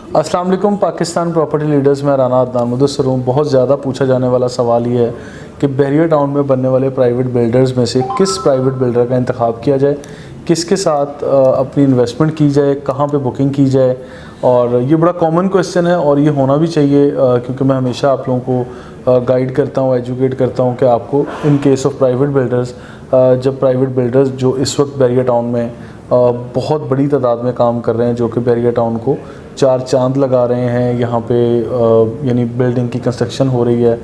अस्सलाम वालेकुम Pakistan property leaders में राना अदनान मुदस्सिर हूँ। बहुत ज़्यादा पूछा जाने वाला सवाल ये है कि बहरिया टाउन में बनने वाले प्राइवेट बिल्डर्स में से किस प्राइवेट बिल्डर का इंतखाब किया जाए, किसके साथ अपनी इन्वेस्टमेंट की जाए, कहाँ पे बुकिंग की जाए। और ये बड़ा कॉमन क्वेश्चन है और ये होना भी चाहिए, क्योंकि मैं हमेशा आप लोगों को गाइड करता हूँ, एजुकेट करता हूँ कि आपको in case of private builders, जब प्राइवेट बिल्डर्स जो इस वक्त बहरिया टाउन में बहुत बड़ी तादाद में काम कर रहे हैं, जो कि बहरिया टाउन को चार चांद लगा रहे हैं, यहाँ पे यानी बिल्डिंग की कंस्ट्रक्शन हो रही है।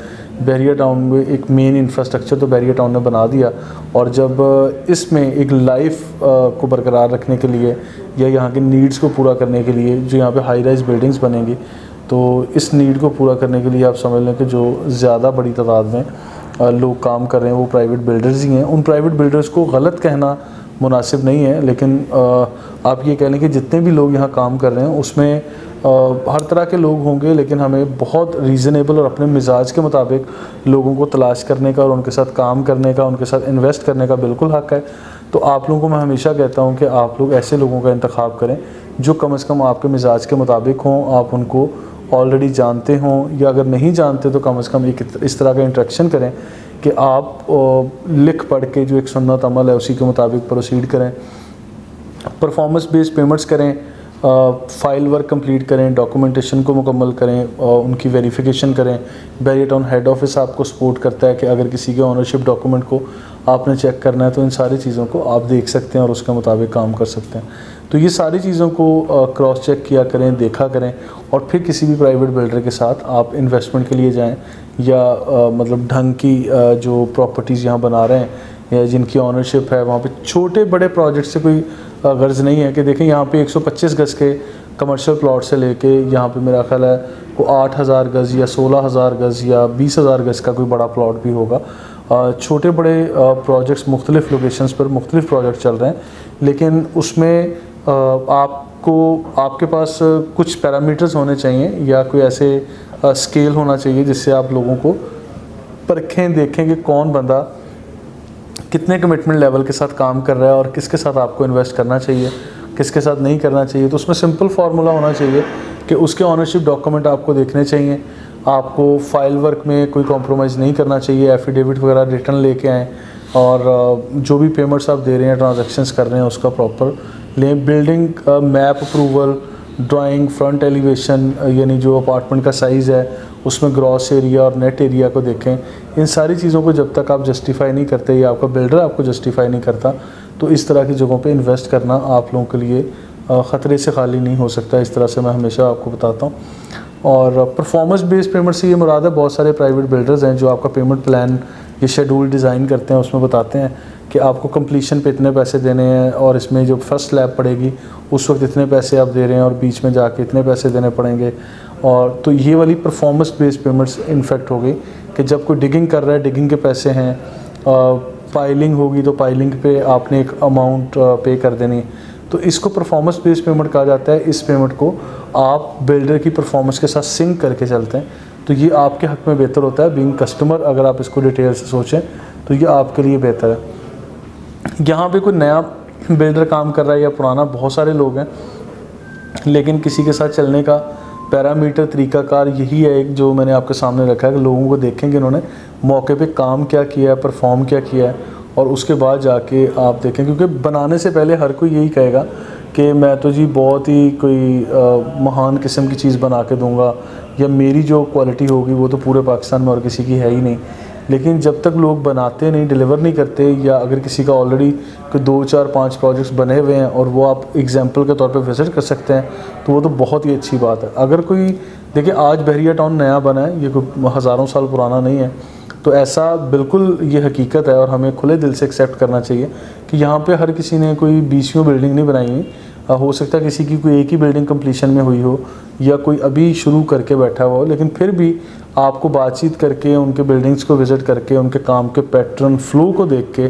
बहरिया टाउन में एक मेन इंफ्रास्ट्रक्चर तो बहरिया टाउन ने बना दिया, और जब इसमें एक लाइफ को बरकरार रखने के लिए या यहाँ के नीड्स को पूरा करने के लिए जो यहाँ पे हाई राइज बिल्डिंग्स बनेंगी, तो इस नीड को पूरा करने के लिए आप समझ लें कि जो ज़्यादा बड़ी तादाद में लोग काम कर रहे हैं वो प्राइवेट बिल्डर्स ही हैं। उन प्राइवेट बिल्डर्स को गलत कहना मुनासिब नहीं है, लेकिन आप ये कह लें कि जितने भी लोग यहाँ काम कर रहे हैं उसमें हर तरह के लोग होंगे, लेकिन हमें बहुत रीज़नेबल और अपने मिजाज के मुताबिक लोगों को तलाश करने का और उनके साथ काम करने का, उनके साथ इन्वेस्ट करने का बिल्कुल हक़ है। तो आप लोगों को मैं हमेशा कहता हूँ कि आप लोग ऐसे लोगों का इंतखाब करें जो कम से कम आपके मिजाज के मुताबिक हों, आप उनको ऑलरेडी जानते हों, या अगर नहीं जानते तो कम से कम एक इस तरह का इंटरेक्शन करें कि आप लिख पढ़ के जो एक सुन्नत अमल है उसी के मुताबिक प्रोसीड करें, परफॉर्मेंस बेस्ड पेमेंट्स करें, फ़ाइल वर्क कंप्लीट करें, डॉक्यूमेंटेशन को मुकम्मल करें, उनकी वेरिफिकेशन करें। बहरिया टाउन हेड ऑफिस आपको सपोर्ट करता है कि अगर किसी के ऑनरशिप डॉक्यूमेंट को आपने चेक करना है तो इन सारी चीज़ों को आप देख सकते हैं और उसके मुताबिक काम कर सकते हैं। तो ये सारी चीज़ों को क्रॉस चेक किया करें, देखा करें, और फिर किसी भी प्राइवेट बिल्डर के साथ आप इन्वेस्टमेंट के लिए जाएं, या मतलब ढंग की जो प्रॉपर्टीज़ यहाँ बना रहे हैं या जिनकी ऑनरशिप है वहाँ पे छोटे बड़े प्रोजेक्ट से कोई गर्ज़ नहीं है कि देखें यहाँ पे 125 गज़ के कमर्शियल प्लॉट से लेके यहाँ पे मेरा ख्याल है को 8,000 गज़ या 16,000 गज़ या 20,000 गज़ का कोई बड़ा प्लॉट भी होगा। छोटे बड़े प्रोजेक्ट्स मुख्तलिफ़ लोकेशंस पर मुख्तलिफ़ प्रोजेक्ट चल रहे हैं, लेकिन उसमें आपको आपके पास कुछ पैरामीटर्स होने चाहिए या कोई ऐसे स्केल होना चाहिए जिससे आप लोगों को परखें, देखें कि कौन बंदा कितने कमिटमेंट लेवल के साथ काम कर रहा है और किसके साथ आपको इन्वेस्ट करना चाहिए, किसके साथ नहीं करना चाहिए। तो उसमें सिंपल फार्मूला होना चाहिए कि उसके ऑनरशिप डॉक्यूमेंट आपको देखने चाहिए, आपको फ़ाइल वर्क में कोई कॉम्प्रोमाइज़ नहीं करना चाहिए, एफिडेविट वगैरह रिटर्न लेके आएँ, और जो भी पेमेंट्स आप दे रहे हैं, ट्रांजैक्शंस कर रहे हैं, उसका प्रॉपर लें। Building map approval, drawing, front elevation, यानी जो अपार्टमेंट का साइज़ है उसमें ग्रॉस एरिया और नेट एरिया को देखें। इन सारी चीज़ों को जब तक आप जस्टिफाई नहीं करते या आपका बिल्डर आपको जस्टिफाई नहीं करता, तो इस तरह की जगहों पे इन्वेस्ट करना आप लोगों के लिए ख़तरे से खाली नहीं हो सकता। इस तरह से मैं हमेशा आपको बताता हूँ। और परफॉर्मेंस बेस्ड पेमेंट से ये मुराद है, बहुत सारे प्राइवेट बिल्डर्स हैं जो आपका पेमेंट प्लान ये शेड्यूल डिज़ाइन करते हैं, उसमें बताते हैं कि आपको कंप्लीशन पे इतने पैसे देने हैं, और इसमें जो फर्स्ट स्लैब पड़ेगी उस वक्त इतने पैसे आप दे रहे हैं और बीच में जाके इतने पैसे देने पड़ेंगे। और तो ये वाली परफॉर्मेंस बेस्ड पेमेंट्स इनफेक्ट हो गई कि जब कोई डिगिंग कर रहा है, डिगिंग के पैसे हैं, पाइलिंग होगी तो पाइलिंग पे आपने एक अमाउंट पे कर देनी है, तो इसको परफॉर्मेंस बेस्ड पेमेंट कहा जाता है। इस पेमेंट को आप बिल्डर की परफॉर्मेंस के साथ सिंक करके चलते हैं, तो ये आपके हक़ में बेहतर होता है। बीइंग कस्टमर अगर आप इसको डिटेल से सोचें तो ये आपके लिए बेहतर है। यहाँ पे कोई नया बिल्डर काम कर रहा है या पुराना, बहुत सारे लोग हैं, लेकिन किसी के साथ चलने का पैरामीटर तरीक़ाकार यही है एक जो मैंने आपके सामने रखा है कि लोगों को देखें कि उन्होंने मौके पे काम क्या किया है, परफॉर्म क्या किया है, और उसके बाद जाके आप देखें। क्योंकि बनाने से पहले हर कोई यही कहेगा कि मैं तो जी बहुत ही कोई महान किस्म की चीज़ बना के दूँगा, या मेरी जो क्वालिटी होगी वो तो पूरे पाकिस्तान में और किसी की है ही नहीं। लेकिन जब तक लोग बनाते नहीं, डिलीवर नहीं करते, या अगर किसी का ऑलरेडी कोई 2, 4, 5 प्रोजेक्ट्स बने हुए हैं और वो आप एग्जांपल के तौर पे विज़िट कर सकते हैं, तो वो तो बहुत ही अच्छी बात है। अगर कोई देखिए आज बहरिया टाउन नया बना है, ये कोई हज़ारों साल पुराना नहीं है, तो ऐसा बिल्कुल ये हकीकत है और हमें खुले दिल से एक्सेप्ट करना चाहिए कि यहाँ पे हर किसी ने कोई 20 बिल्डिंग नहीं बनाई हुई। हो सकता है किसी की कोई एक ही बिल्डिंग कंप्लीशन में हुई हो या कोई अभी शुरू करके बैठा हुआ हो, लेकिन फिर भी आपको बातचीत करके, उनके बिल्डिंग्स को विज़िट करके, उनके काम के पैटर्न फ्लो को देख के,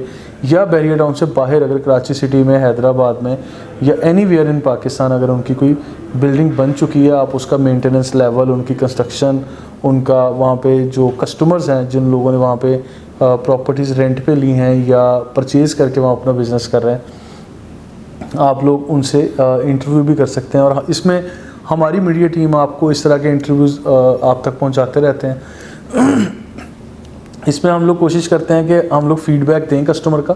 या बहरिया टाउन से बाहर अगर कराची सिटी में, हैदराबाद में या एनीवेयर इन पाकिस्तान अगर उनकी कोई बिल्डिंग बन चुकी है, आप उसका मेंटेनेंस लेवल, उनकी कंस्ट्रक्शन, उनका वहाँ पे जो कस्टमर्स हैं जिन लोगों ने वहाँ पे प्रॉपर्टीज़ रेंट पे ली हैं या परचेज़ करके वहाँ अपना बिज़नेस कर रहे हैं, आप लोग उनसे इंटरव्यू भी कर सकते हैं। और इसमें हमारी मीडिया टीम आपको इस तरह के इंटरव्यूज़ आप तक पहुंचाते रहते हैं। इसमें हम लोग कोशिश करते हैं कि हम लोग फीडबैक दें कस्टमर का,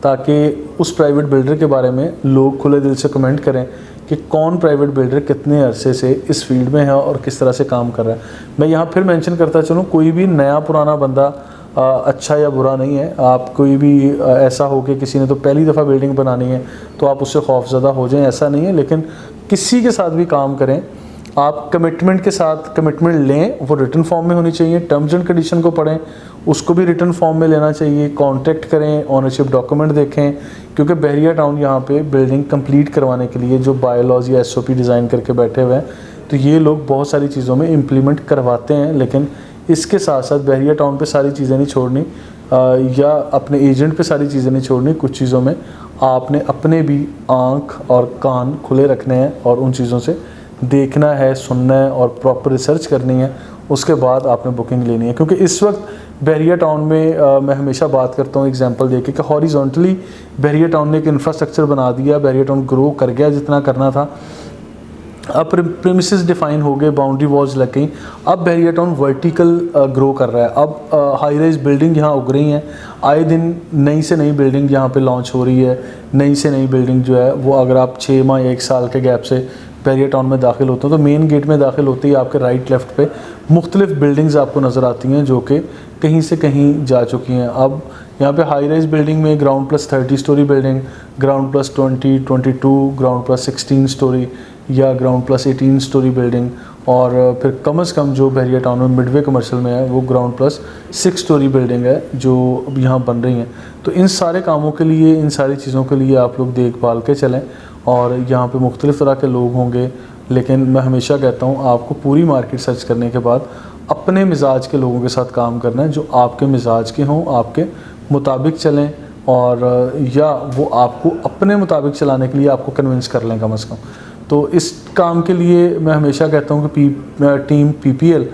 ताकि उस प्राइवेट बिल्डर के बारे में लोग खुले दिल से कमेंट करें कि कौन प्राइवेट बिल्डर कितने अरसे से इस फील्ड में है और किस तरह से काम कर रहा है। मैं यहाँ फिर मेंशन करता चलूँ, कोई भी नया पुराना बंदा अच्छा या बुरा नहीं है। आप कोई भी ऐसा हो कि किसी ने तो पहली दफ़ा बिल्डिंग बनानी है तो आप उससे खौफज़दा हो जाएं, ऐसा नहीं है। लेकिन किसी के साथ भी काम करें, आप कमिटमेंट के साथ कमिटमेंट लें, वो रिटन फॉर्म में होनी चाहिए। टर्म्स एंड कंडीशन को पढ़ें, उसको भी रिटन फॉर्म में लेना चाहिए। कॉन्टैक्ट करें, ओनरशिप डॉक्यूमेंट देखें, क्योंकि बहरिया टाउन यहाँ पे बिल्डिंग कंप्लीट करवाने के लिए जो बायोलॉजी या SOP डिज़ाइन करके बैठे हुए हैं, तो ये लोग बहुत सारी चीज़ों में इम्प्लीमेंट करवाते हैं। लेकिन इसके साथ साथ बहरिया टाउन पे सारी चीज़ें नहीं छोड़नी या अपने एजेंट पे सारी चीज़ें नहीं छोड़नी। कुछ चीज़ों में आपने अपने भी आँख और कान खुले रखने हैं और उन चीज़ों से देखना है, सुनना है और प्रॉपर रिसर्च करनी है। उसके बाद आपने बुकिंग लेनी है, क्योंकि इस वक्त बहरिया टाउन में मैं हमेशा बात करता हूँ एग्जांपल देके कि हॉरिजॉन्टली बहरिया टाउन ने एक इंफ्रास्ट्रक्चर बना दिया, बहरिया टाउन ग्रो कर गया जितना करना था। अब प्रीमिसेस डिफाइन हो गए, बाउंड्री वॉल्स लग गई, अब बहरिया टाउन वर्टिकल ग्रो कर रहा है। अब हाई राइज बिल्डिंग यहाँ उग रही हैं, आए दिन नई से नई बिल्डिंग यहाँ पे लॉन्च हो रही है। नई से नई बिल्डिंग जो है वो अगर आप 6 माह या 1 साल के गैप से बहरिया टाउन में दाखिल होते हैं तो मेन गेट में दाखिल होते ही आपके राइट लेफ़्ट पे मुख्तलिफ बिल्डिंग्स आपको नज़र आती हैं जो कि कहीं से कहीं जा चुकी हैं। अब यहाँ पे हाई राइज बिल्डिंग में ground plus 30 story building, ground plus 20, 22, ground plus 16 story या ग्राउंड प्लस 18 स्टोरी बिल्डिंग, और फिर कम से कम जो बहरिया टाउन में मिडवे कमर्शियल में है वो ग्राउंड प्लस 6 स्टोरी बिल्डिंग है जो यहाँ बन रही हैं। तो इन सारे कामों के लिए, इन सारी चीज़ों के लिए आप लोग देखभाल के चलें, और यहाँ पे मुख्तलिफ़ तरह के लोग होंगे। लेकिन मैं हमेशा कहता हूँ आपको पूरी मार्केट सर्च करने के बाद अपने मिजाज के लोगों के साथ काम करना है, जो आपके मिजाज के हों, आपके मुताबिक चलें, और या वो आपको अपने मुताबिक चलाने के लिए आपको कन्विंस कर लें कम से कम। तो इस काम के लिए मैं हमेशा कहता हूँ कि टीम PPL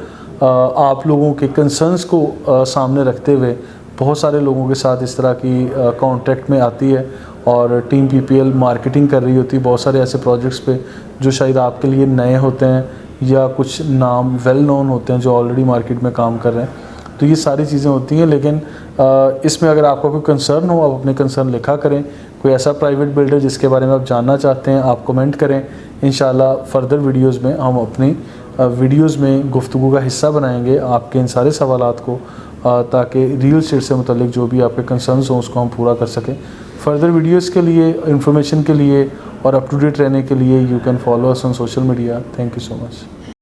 आप लोगों के कंसर्न्स को सामने रखते हुए बहुत सारे लोगों के साथ इस तरह की कांटेक्ट में आती है, और टीम PPL मार्केटिंग कर रही होती है बहुत सारे ऐसे प्रोजेक्ट्स पे जो शायद आपके लिए नए होते हैं या कुछ नाम वेल नोन होते हैं जो ऑलरेडी मार्केट में काम कर रहे हैं। तो ये सारी चीज़ें होती हैं। लेकिन इसमें अगर आपका कोई कंसर्न हो, आप अपने कंसर्न लिखा करें। कोई ऐसा प्राइवेट बिल्डर जिसके बारे में आप जानना चाहते हैं, आप कमेंट करें। इंशाल्लाह फर्दर वीडियोज़ में हम अपनी वीडियोज़ में गुफ्तगू का हिस्सा बनाएंगे आपके इन सारे सवालात को, ताकि रियल एस्टेट से मुतल्लिक जो भी आपके कंसर्न्स हों उसको हम पूरा कर सकें। फर्दर वीडियोज़ के लिए, इन्फॉर्मेशन के लिए और अप टू डेट रहने के लिए you can follow us on social media. Thank you so much.